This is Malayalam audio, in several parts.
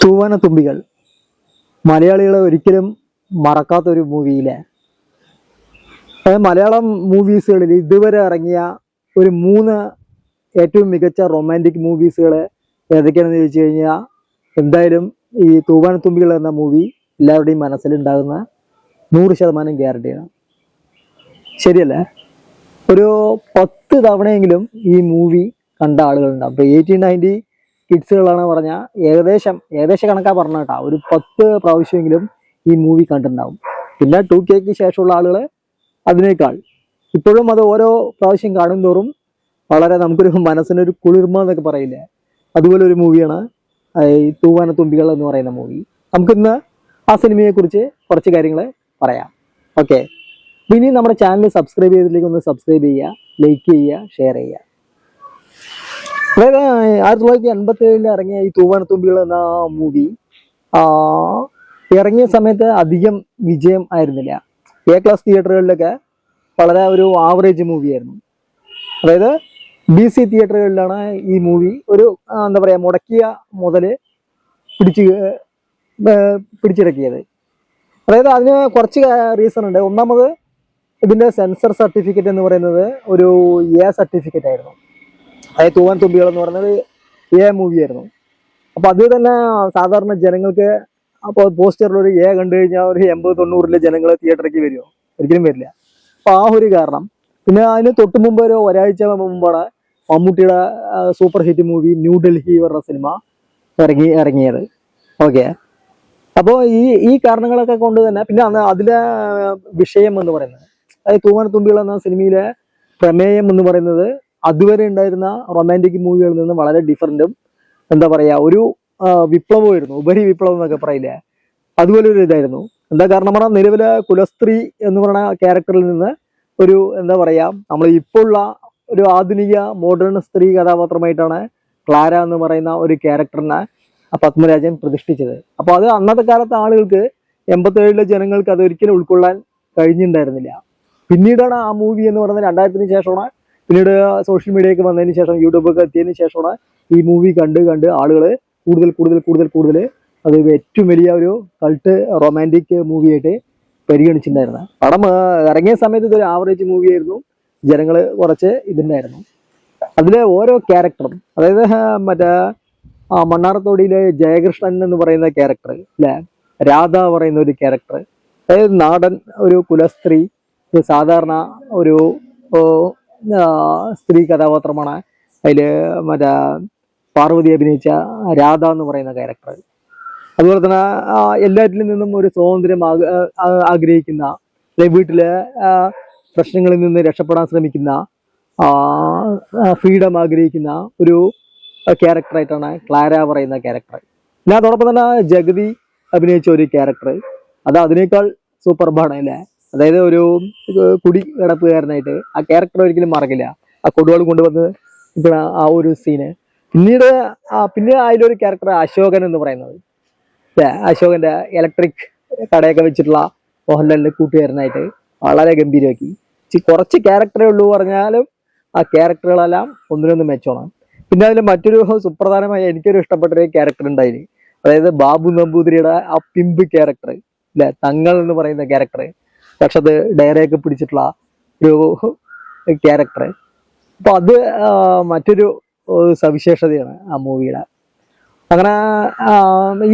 തൂവാനത്തുമ്പികൾ മലയാളികളെ ഒരിക്കലും മറക്കാത്തൊരു മൂവിയിലെ മലയാളം മൂവീസുകളിൽ ഇതുവരെ ഇറങ്ങിയ ഒരു 3 ഏറ്റവും മികച്ച റൊമാൻറ്റിക് മൂവീസുകൾ ഏതൊക്കെയാണെന്ന് ചോദിച്ചു കഴിഞ്ഞാൽ എന്തായാലും ഈ തൂവാനത്തുമ്പികൾ എന്ന മൂവി എല്ലാവരുടെയും മനസ്സിലുണ്ടാകുന്ന 100% ഗ്യാരണ്ടിയാണ്. ശരിയല്ലേ? ഒരു 10 തവണയെങ്കിലും ഈ മൂവി കണ്ട ആളുകളുണ്ടാവും. ഇപ്പോൾ 1890 കിഡ്സുകളാണ് പറഞ്ഞാൽ ഏകദേശ കണക്കാ പറഞ്ഞ കേട്ടോ, ഒരു 10 പ്രാവശ്യമെങ്കിലും ഈ മൂവി കണ്ടിട്ടുണ്ടാവും. പിന്നെ 2Kക്ക് ശേഷമുള്ള ആളുകൾ അതിനേക്കാൾ. ഇപ്പോഴും അത് ഓരോ പ്രാവശ്യം കാണും തോറും വളരെ നമുക്കൊരു മനസ്സിനൊരു കുളിർമ എന്നൊക്കെ പറയില്ലേ, അതുപോലെ ഒരു മൂവിയാണ് ഈ തൂവാനത്തുമ്പികൾ എന്ന് പറയുന്ന മൂവി. നമുക്കിന്ന് ആ സിനിമയെക്കുറിച്ച് കുറച്ച് കാര്യങ്ങൾ പറയാം. ഓക്കെ, ഇനി നമ്മുടെ ചാനൽ സബ്സ്ക്രൈബ് ചെയ്തിട്ടില്ലെങ്കിൽ ഒന്ന് സബ്സ്ക്രൈബ് ചെയ്യുക, ലൈക്ക് ചെയ്യുക, ഷെയർ ചെയ്യുക. അതായത് 1987 ഇറങ്ങിയ ഈ തൂവാനത്തുമ്പികൾ എന്ന മൂവി ഇറങ്ങിയ സമയത്ത് അധികം വിജയം ആയിരുന്നില്ല. A ക്ലാസ് തിയേറ്ററുകളിലൊക്കെ വളരെ ഒരു ആവറേജ് മൂവിയായിരുന്നു. അതായത് BC തിയേറ്ററുകളിലാണ് ഈ മൂവി ഒരു എന്താ പറയുക മുടക്കിയ മുതല് പിടിച്ചിറക്കിയത്. അതായത് അതിന് കുറച്ച് റീസൺ ഉണ്ട്. ഒന്നാമത് ഇതിന്റെ സെൻസർ സർട്ടിഫിക്കറ്റ് എന്ന് പറയുന്നത് ഒരു A സർട്ടിഫിക്കറ്റ് ആയിരുന്നു. അതായത് തൂവാനത്തുമ്പികൾ എന്ന് പറയുന്നത് A മൂവിയായിരുന്നു. അപ്പൊ അത് തന്നെ സാധാരണ ജനങ്ങൾക്ക് അപ്പോൾ പോസ്റ്ററിൽ ഒരു A കണ്ടു കഴിഞ്ഞാൽ ഒരു 80-90 ജനങ്ങൾ തിയേറ്ററിലേക്ക് വരുമോ? ഒരിക്കലും വരില്ല. അപ്പൊ ആ ഒരു കാരണം. പിന്നെ അതിന് തൊട്ട് മുമ്പ് ഒരാഴ്ച മുമ്പാണ് മമ്മൂട്ടിയുടെ സൂപ്പർ ഹിറ്റ് മൂവി ന്യൂഡൽഹി പറഞ്ഞ സിനിമ ഇറങ്ങിയത്. ഓക്കെ, അപ്പോൾ ഈ കാരണങ്ങളൊക്കെ കൊണ്ട് തന്നെ പിന്നെ അതിലെ വിഷയം എന്ന് പറയുന്നത്, അതായത് തൂവാനത്തുമ്പികൾ എന്ന സിനിമയിലെ പ്രമേയം എന്ന് പറയുന്നത് അതുവരെ ഉണ്ടായിരുന്ന റൊമാൻറ്റിക് മൂവികളിൽ നിന്ന് വളരെ ഡിഫറൻറ്റും എന്താ പറയുക ഒരു വിപ്ലവമായിരുന്നു. ഉപരി വിപ്ലവം എന്നൊക്കെ പറയില്ലേ, അതുപോലെ ഒരു ഇതായിരുന്നു. എന്താ കാരണം പറഞ്ഞാൽ നിലവിലെ കുലസ്ത്രീ എന്ന് പറയുന്ന ക്യാരക്ടറിൽ നിന്ന് ഒരു എന്താ പറയുക നമ്മൾ ഇപ്പോൾ ഉള്ള ഒരു ആധുനിക മോഡേൺ സ്ത്രീ കഥാപാത്രമായിട്ടാണ് ക്ലാര എന്ന് പറയുന്ന ഒരു ക്യാരക്ടറിനെ പത്മരാജൻ പ്രതിഷ്ഠിച്ചത്. അപ്പോൾ അത് അന്നത്തെ കാലത്തെ ആളുകൾക്ക് 87 ജനങ്ങൾക്ക് അത് ഒരിക്കലും ഉൾക്കൊള്ളാൻ കഴിഞ്ഞിട്ടുണ്ടായിരുന്നില്ല. പിന്നീടാണ് ആ മൂവി എന്ന് പറയുന്നത് 2000-ന് ശേഷമാണ്, പിന്നീട് സോഷ്യൽ മീഡിയയൊക്കെ വന്നതിന് ശേഷം യൂട്യൂബൊക്കെ എത്തിയതിന് ശേഷമാണ് ഈ മൂവി കണ്ട് ആളുകൾ കൂടുതൽ അത് ഏറ്റവും വലിയ ഒരു കൾട്ട് റൊമാൻറ്റിക് മൂവിയായിട്ട് പരിഗണിച്ചിട്ടുണ്ടായിരുന്നത്. പടം ഇറങ്ങിയ സമയത്ത് ഇതൊരു ആവറേജ് മൂവിയായിരുന്നു. ജനങ്ങൾ കുറച്ച് ഇതുണ്ടായിരുന്നു. അതിലെ ഓരോ ക്യാരക്ടറും, അതായത് മറ്റേ മണ്ണാർത്തോടിയിലെ ജയകൃഷ്ണൻ എന്ന് പറയുന്ന ക്യാരക്ടർ അല്ലെ, രാധ പറയുന്ന ഒരു ക്യാരക്ടർ, അതായത് നാടൻ ഒരു കുലസ്ത്രീ, സാധാരണ ഒരു സ്ത്രീ കഥാപാത്രമാണ് അതിൽ മറ്റേ പാർവതി അഭിനയിച്ച രാധ എന്ന് പറയുന്ന ക്യാരക്ടർ. അതുപോലെ തന്നെ എല്ലാറ്റിൽ നിന്നും ഒരു സ്വാതന്ത്ര്യം ആഗ്രഹിക്കുന്ന, വീട്ടിലെ പ്രശ്നങ്ങളിൽ നിന്ന് രക്ഷപ്പെടാൻ ശ്രമിക്കുന്ന, ഫ്രീഡം ആഗ്രഹിക്കുന്ന ഒരു ക്യാരക്ടറായിട്ടാണ് ക്ലാര പറയുന്ന ക്യാരക്ടർ. പിന്നെ അതോടൊപ്പം തന്നെ ജഗതി അഭിനയിച്ച ഒരു ക്യാരക്ടർ, അത് അതിനേക്കാൾ സൂപ്പർബാണ് അല്ലേ. അതായത് ഒരു കുടി കിടപ്പുകാരനായിട്ട് ആ ക്യാരക്ടർ ഒരിക്കലും മറക്കില്ല. ആ കൊടുവാൾ കൊണ്ടുവന്ന് ആ ഒരു സീന്. പിന്നെ അതിലൊരു ക്യാരക്ടർ അശോകൻ എന്ന് പറയുന്നത്, അശോകന്റെ ഇലക്ട്രിക് കടയൊക്കെ വെച്ചിട്ടുള്ള മോഹൻലാലിന്റെ കൂട്ടുകാരനായിട്ട് വളരെ ഗംഭീരമാക്കി. കുറച്ച് ക്യാരക്ടറേ ഉള്ളൂ പറഞ്ഞാലും ആ ക്യാരക്ടറുകളെല്ലാം ഒന്നിനൊന്ന് മെച്ചമാണ്. പിന്നെ അതിൽ മറ്റൊരു സുപ്രധാനമായ എനിക്കൊരു ഇഷ്ടപ്പെട്ടൊരു ക്യാരക്ടർ ഉണ്ടായിന്, അതായത് ബാബു നമ്പൂതിരിയുടെ ആ പിമ്പ് ക്യാരക്ടർ അല്ലെ, തങ്ങൾ എന്ന് പറയുന്ന ക്യാരക്ടർ. പക്ഷെ അത് ഡയറിയൊക്കെ പിടിച്ചിട്ടുള്ള ഒരു ക്യാരക്ടർ. അപ്പൊ അത് മറ്റൊരു സവിശേഷതയാണ് ആ മൂവിയുടെ. അങ്ങനെ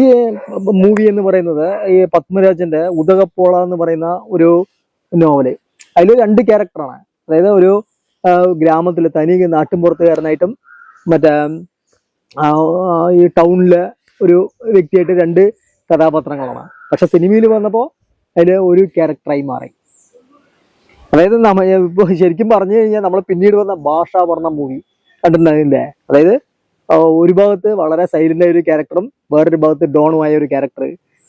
ഈ മൂവി എന്ന് പറയുന്നത് ഈ പത്മരാജന്റെ ഉദകപ്പോള എന്ന് പറയുന്ന ഒരു നോവല്, അതിൽ 2 ക്യാരക്ടറാണ്. അതായത് ഒരു ഗ്രാമത്തിലെ തനി നാട്ടിൻപുറത്തുകാരനായിട്ടും മറ്റേ ഈ ടൗണിലെ ഒരു വ്യക്തിയായിട്ട് 2 കഥാപാത്രങ്ങളാണ്. പക്ഷെ സിനിമയിൽ വന്നപ്പോൾ അതിൽ ഒരു ക്യാരക്ടറായി മാറി. അതായത് ഇപ്പോൾ ശരിക്കും പറഞ്ഞു കഴിഞ്ഞാൽ നമ്മൾ പിന്നീട് വന്ന ഭാഷ പറഞ്ഞ മൂവി കണ്ടിട്ടുണ്ടാകില്ലേ. അതായത് ഒരു ഭാഗത്ത് വളരെ സൈലന്റ് ആയ ഒരു ക്യാരക്ടറും വേറൊരു ഭാഗത്ത് ഡോണുമായ ഒരു ക്യാരക്ടർ.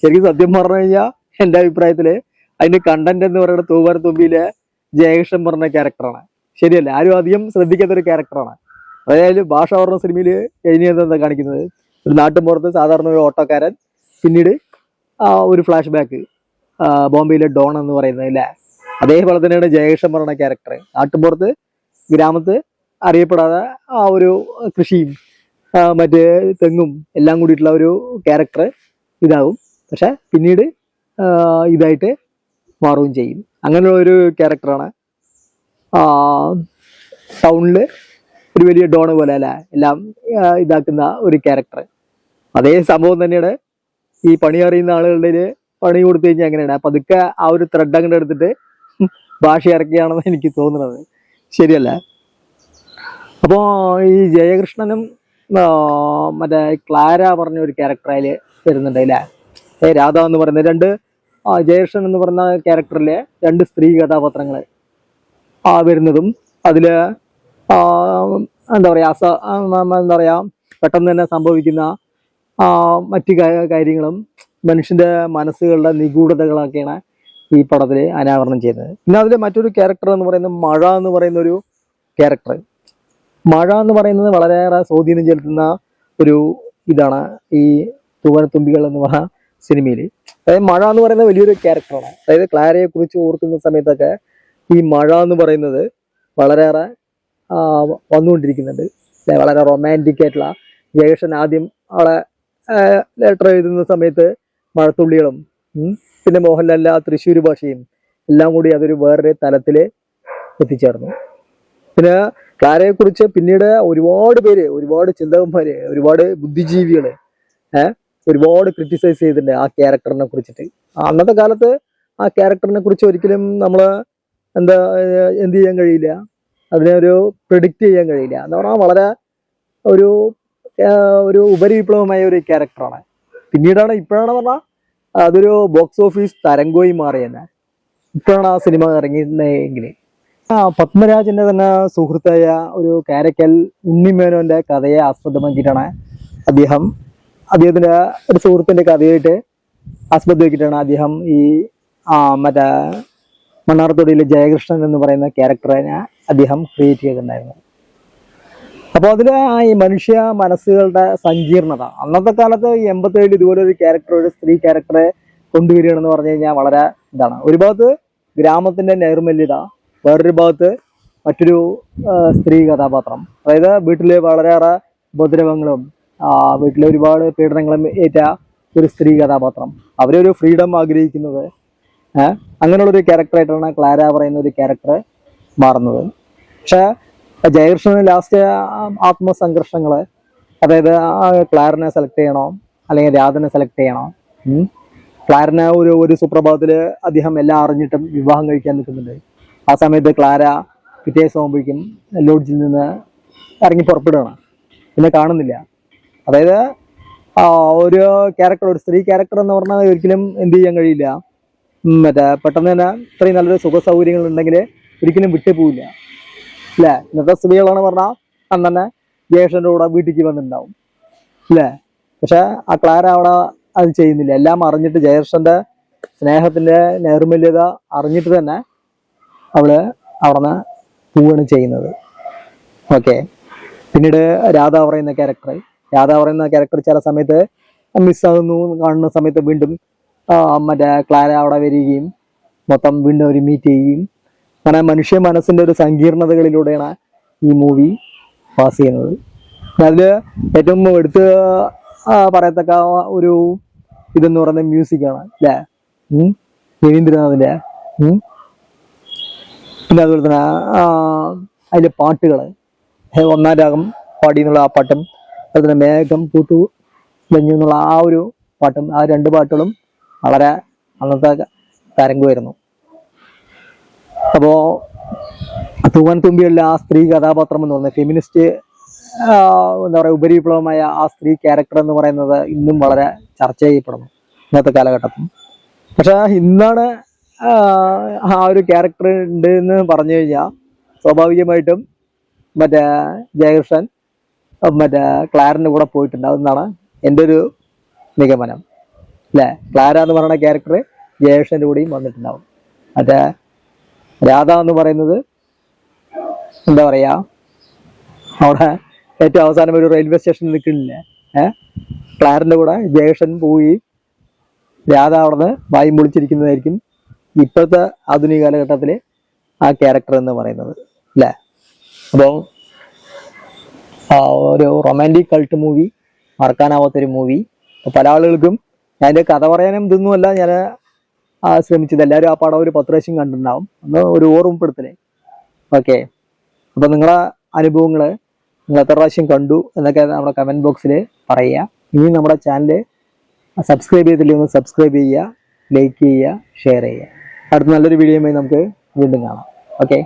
ശരിക്കും സത്യം പറഞ്ഞു കഴിഞ്ഞാൽ എൻ്റെ അഭിപ്രായത്തില് അതിന്റെ കണ്ടന്റ് എന്ന് പറയുന്നത് തൂവാനത്തുമ്പിയിലെ ജയകൃഷ്ണൻ പറഞ്ഞ ക്യാരക്ടറാണ്. ശരിയല്ല, ആരും അധികം ശ്രദ്ധിക്കാത്ത ഒരു ക്യാരക്ടറാണ്. അതായത് ഭാഷ പറഞ്ഞ സിനിമയിൽ ഇനി എന്താ കാണിക്കുന്നത്, ഒരു നാട്ടിൻപുറത്ത് സാധാരണ ഒരു ഓട്ടോക്കാരൻ, പിന്നീട് ഒരു ഫ്ലാഷ് ബാക്ക് ബോംബെയിലെ ഡോൺ എന്ന് പറയുന്നത് അല്ലേ. അതേപോലെ തന്നെയാണ് ജയകൃഷ്ണൻ പറഞ്ഞ ക്യാരക്ടർ. നാട്ടിൻപുറത്ത് ഗ്രാമത്ത് അറിയപ്പെടാതെ ആ ഒരു കൃഷിയും മറ്റേ തെങ്ങും എല്ലാം കൂടിയിട്ടുള്ള ഒരു ക്യാരക്ടർ ഇതാവും. പക്ഷെ പിന്നീട് ഇതായിട്ട് മാറുകയും ചെയ്യും. അങ്ങനെയുള്ള ഒരു ക്യാരക്ടറാണ് ടൗണിൽ ഒരു വലിയ ഡോണ് പോലെ അല്ല എല്ലാം ഇതാക്കുന്ന ഒരു ക്യാരക്ടർ. അതേ സംഭവം തന്നെയാണ് ഈ പണി അറിയുന്ന ആളുകളുടെ പണി കൊടുത്തു കഴിഞ്ഞാൽ എങ്ങനെയാണ് പതുക്കെ ആ ഒരു ത്രെഡ് അങ്ങോട്ട് എടുത്തിട്ട് ഭാഷ ഇറക്കിയാണെന്ന് എനിക്ക് തോന്നുന്നത്. ശരിയല്ല? അപ്പോൾ ഈ ജയകൃഷ്ണനും മറ്റേ ക്ലാര പറഞ്ഞ ഒരു ക്യാരക്ടർ അതിൽ വരുന്നുണ്ട് അല്ലേ? രാധ എന്ന് പറയുന്ന ജയകൃഷ്ണൻ എന്ന് പറയുന്ന ക്യാരക്ടറിലെ 2 സ്ത്രീ കഥാപാത്രങ്ങൾ വരുന്നതും അതിൽ എന്താ പറയുക പെട്ടെന്ന് തന്നെ സംഭവിക്കുന്ന മറ്റു കാര്യങ്ങളും മനുഷ്യന്റെ മനസ്സുകളുടെ നിഗൂഢതകളൊക്കെയാണ് ഈ പടത്തിൽ അനാവരണം ചെയ്യുന്നത്. പിന്നെ അതിൽ മറ്റൊരു ക്യാരക്ടർ എന്ന് പറയുന്നത് മഴ എന്ന് പറയുന്ന ഒരു ക്യാരക്ടർ. മഴ എന്ന് പറയുന്നത് വളരെയേറെ സ്വാധീനം ചെലുത്തുന്ന ഒരു ഇതാണ് ഈ തൂവനത്തുമ്പികൾ എന്ന് പറഞ്ഞ സിനിമയിൽ. അതായത് മഴ എന്ന് പറയുന്നത് വലിയൊരു ക്യാരക്ടറാണ്. അതായത് ക്ലാരയെ കുറിച്ച് ഓർക്കുന്ന സമയത്തൊക്കെ ഈ മഴ എന്ന് പറയുന്നത് വളരെയേറെ വന്നുകൊണ്ടിരിക്കുന്നുണ്ട്. വളരെ റൊമാൻറ്റിക് ആയിട്ടുള്ള ജയകൃഷ്ണൻ ആദ്യം അവളെ ലെറ്റർ എഴുതുന്ന സമയത്ത് മഴത്തുള്ളികളും പിന്നെ മോഹൻലാലിന്റെ ആ തൃശ്ശൂർ ഭാഷയും എല്ലാം കൂടി അതൊരു വേറൊരു തലത്തിൽ എത്തിച്ചേർന്നു. പിന്നെ ക്ലാരയെ കുറിച്ച് പിന്നീട് ഒരുപാട് പേര്, ഒരുപാട് ചിന്തകന്മാര്, ഒരുപാട് ബുദ്ധിജീവികള് ഒരുപാട് ക്രിട്ടിസൈസ് ചെയ്തിട്ടുണ്ട് ആ ക്യാരക്ടറിനെ കുറിച്ചിട്ട്. അന്നത്തെ കാലത്ത് ആ ക്യാരക്ടറിനെ കുറിച്ച് ഒരിക്കലും നമ്മള് എന്ത് ചെയ്യാൻ കഴിയില്ല, അതിനെ ഒരു പ്രിഡിക്റ്റ് ചെയ്യാൻ കഴിയില്ല എന്ന് പറഞ്ഞാൽ വളരെ ഒരു ഉപരിവിപ്ലവമായ ഒരു ക്യാരക്ടറാണ്. ഇപ്പോഴാണ് പറഞ്ഞാൽ അതൊരു ബോക്സ് ഓഫീസ് തരംഗമായി മാറി തന്നെ. ഇപ്പോഴാണ് ആ സിനിമ ഇറങ്ങിയിട്ടുണ്ടെങ്കിൽ പത്മരാജന്റെ തന്നെ സുഹൃത്തായ ഒരു കാരക്കൽ ഉണ്ണിമേനോന്റെ കഥയെ ആസ്പദമാക്കിയിട്ടാണ് അദ്ദേഹത്തിന്റെ ഒരു സുഹൃത്തിന്റെ കഥയായിട്ട് ആസ്പദമാക്കിയിട്ടാണ് അദ്ദേഹം ഈ മറ്റേ മണ്ണാർത്തോടിയിലെ ജയകൃഷ്ണൻ എന്ന് പറയുന്ന ക്യാരക്ടറിനെ അദ്ദേഹം ക്രിയേറ്റ് ചെയ്തിട്ടുണ്ടായിരുന്നു. അപ്പോൾ അതിൽ ഈ മനുഷ്യ മനസ്സുകളുടെ സങ്കീർണത അന്നത്തെ കാലത്ത് 87 ഇതുപോലെ ഒരു ക്യാരക്ടർ, ഒരു സ്ത്രീ ക്യാരക്ടറെ കൊണ്ടുവരികയാണെന്ന് പറഞ്ഞു കഴിഞ്ഞാൽ വളരെ ഇതാണ്. ഒരു ഭാഗത്ത് ഗ്രാമത്തിന്റെ നൈർമല്യത, വേറൊരു ഭാഗത്ത് മറ്റൊരു സ്ത്രീ കഥാപാത്രം. അതായത് വീട്ടില് വളരെയേറെ ഉപദ്രവങ്ങളും വീട്ടിലെ ഒരുപാട് പീഡനങ്ങളും ഏറ്റ ഒരു സ്ത്രീ കഥാപാത്രം. അവരൊരു ഫ്രീഡം ആഗ്രഹിക്കുന്നത് അങ്ങനെയുള്ളൊരു ക്യാരക്ടറായിട്ടാണ് ക്ലാര പറയുന്ന ഒരു ക്യാരക്ടർ മാറുന്നത്. പക്ഷെ ജയകൃഷ്ണന് ലാസ്റ്റ് ആത്മസംഘർഷങ്ങള്, അതായത് ക്ലാരനെ സെലക്ട് ചെയ്യണോ അല്ലെങ്കിൽ രാധനെ സെലക്ട് ചെയ്യണോ. ക്ലാരനെ ഒരു സുപ്രഭാതത്തില് അദ്ദേഹം എല്ലാം അറിഞ്ഞിട്ടും വിവാഹം കഴിക്കാൻ നിൽക്കുന്നുണ്ട്. ആ സമയത്ത് ക്ലാര പിറ്റേ ദിവസം ആകുമ്പോഴേക്കും ലോഡ്ജിൽ നിന്ന് ഇറങ്ങി പുറപ്പെടുകയാണ്, പിന്നെ കാണുന്നില്ല. അതായത് ഒരു ക്യാരക്ടർ, ഒരു സ്ത്രീ ക്യാരക്ടർ എന്ന് പറഞ്ഞാൽ ഒരിക്കലും എന്ത് ചെയ്യാൻ കഴിയില്ല, പെട്ടെന്ന് തന്നെ ഇത്രയും നല്ലൊരു സുഖ സൗകര്യങ്ങൾ ഉണ്ടെങ്കിൽ ഒരിക്കലും വിട്ടു പോവില്ല അല്ലേ? ഇന്നത്തെ സ്ത്രീകളാണ് പറഞ്ഞാൽ അന്ന് തന്നെ ജയകൃഷ്ണന്റെ കൂടെ വീട്ടിലേക്ക് വന്നിട്ടുണ്ടാവും അല്ലേ? പക്ഷെ ആ ക്ലാര അവിടെ അത് ചെയ്യുന്നില്ല. എല്ലാം അറിഞ്ഞിട്ട്, ജയകൃഷ്ണന്റെ സ്നേഹത്തിന്റെ നൈർമല്യത അറിഞ്ഞിട്ട് തന്നെ അവള് അവിടെ പോവുകയാണ് ചെയ്യുന്നത്. ഓക്കെ. പിന്നീട് രാധ പറയുന്ന ക്യാരക്ടർ ചില സമയത്ത് മിസ്സാകുന്നു, കാണുന്ന സമയത്ത് വീണ്ടും മറ്റേ ക്ലാര അവിടെ വരികയും മൊത്തം വീണ്ടും ഒരു മീറ്റ് ചെയ്യുകയും, അങ്ങനെ മനുഷ്യ മനസ്സിന്റെ ഒരു സങ്കീർണതകളിലൂടെയാണ് ഈ മൂവി പാസ് ചെയ്യുന്നത്. അതില് ഏറ്റവും എടുത്ത് പറയത്തക്ക ഒരു ഇതെന്ന് പറയുന്നത് മ്യൂസിക്കാണ് അല്ലേ? രവീന്ദ്രനാഥിന്റെ. പിന്നെ അതുപോലെ തന്നെ അതിലെ പാട്ടുകള്, 1-ാം രാഗം പാടി എന്നുള്ള ആ പാട്ടും, അതുപോലെ തന്നെ മേഘം പൂത്തു ലഞ്ഞു എന്നുള്ള ആ ഒരു പാട്ടും, ആ 2 പാട്ടുകളും വളരെ അന്നത്തെ തരംഗമായിരുന്നു. അപ്പോ തൂവൻ തുമ്പിയുള്ള ആ സ്ത്രീ കഥാപാത്രം എന്ന് പറയുന്നത്, ഫെമിനിസ്റ്റ് എന്താ പറയുക, ഉപരിവിപ്ലവമായ ആ സ്ത്രീ ക്യാരക്ടർ എന്ന് പറയുന്നത് ഇന്നും വളരെ ചർച്ച ചെയ്യപ്പെടുന്നു ഇന്നത്തെ കാലഘട്ടത്തിൽ. പക്ഷെ ഇന്നാണ് ആ ഒരു ക്യാരക്ടർ ഉണ്ട് എന്ന് പറഞ്ഞു കഴിഞ്ഞാൽ സ്വാഭാവികമായിട്ടും മറ്റേ ജയകൃഷ്ണൻ മറ്റേ ക്ലാരന്റെ കൂടെ പോയിട്ടുണ്ടാവും എന്നാണ് എൻ്റെ ഒരു നിഗമനം അല്ലേ? ക്ലാര എന്ന് പറയുന്ന ക്യാരക്ടർ ജയകൃഷ്ണന്റെ കൂടെയും വന്നിട്ടുണ്ടാവും. മറ്റേ രാധ എന്ന് പറയുന്നത് എന്താ പറയാ, അവിടെ ഏറ്റവും അവസാനം ഒരു റെയിൽവേ സ്റ്റേഷനിൽ നിൽക്കുന്നില്ലേ, ക്ലാരന്റെ കൂടെ ജയകൃഷ്ണൻ പോയി രാധ അവിടുന്ന് വായും പൊളിച്ചിരിക്കുന്നതായിരിക്കും ഇപ്പോഴത്തെ ആധുനിക കാലഘട്ടത്തില് ആ ക്യാരക്ടർ എന്ന് പറയുന്നത് അല്ലേ? അപ്പോൾ ഒരു റൊമാൻറ്റിക് കൾട്ട് മൂവി, മറക്കാനാവാത്തൊരു മൂവി. പല ആളുകൾക്കും അതിൻ്റെ കഥ പറയാനും ഇതൊന്നുമല്ല ഞാൻ ശ്രമിച്ചത്. എല്ലാവരും ആ പടം ഒരു 10 പ്രാവശ്യം കണ്ടിട്ടുണ്ടാവും. ഒന്ന് ഒരു ഓർമ്മപ്പെടുത്തലേ. ഓക്കെ, അപ്പോൾ നിങ്ങളെ അനുഭവങ്ങൾ നിങ്ങൾ എത്ര പ്രാവശ്യം കണ്ടു എന്നൊക്കെ നമ്മുടെ കമൻറ്റ് ബോക്സിൽ പറയുക. ഇനി നമ്മുടെ ചാനൽ സബ്സ്ക്രൈബ് ചെയ്തില്ലെങ്കിൽ ഒന്ന് സബ്സ്ക്രൈബ് ചെയ്യുക, ലൈക്ക് ചെയ്യുക, ഷെയർ ചെയ്യുക. അടുത്ത നല്ലൊരു വീഡിയോയുമായി നമുക്ക് വീണ്ടും കാണാം. ഓക്കെ.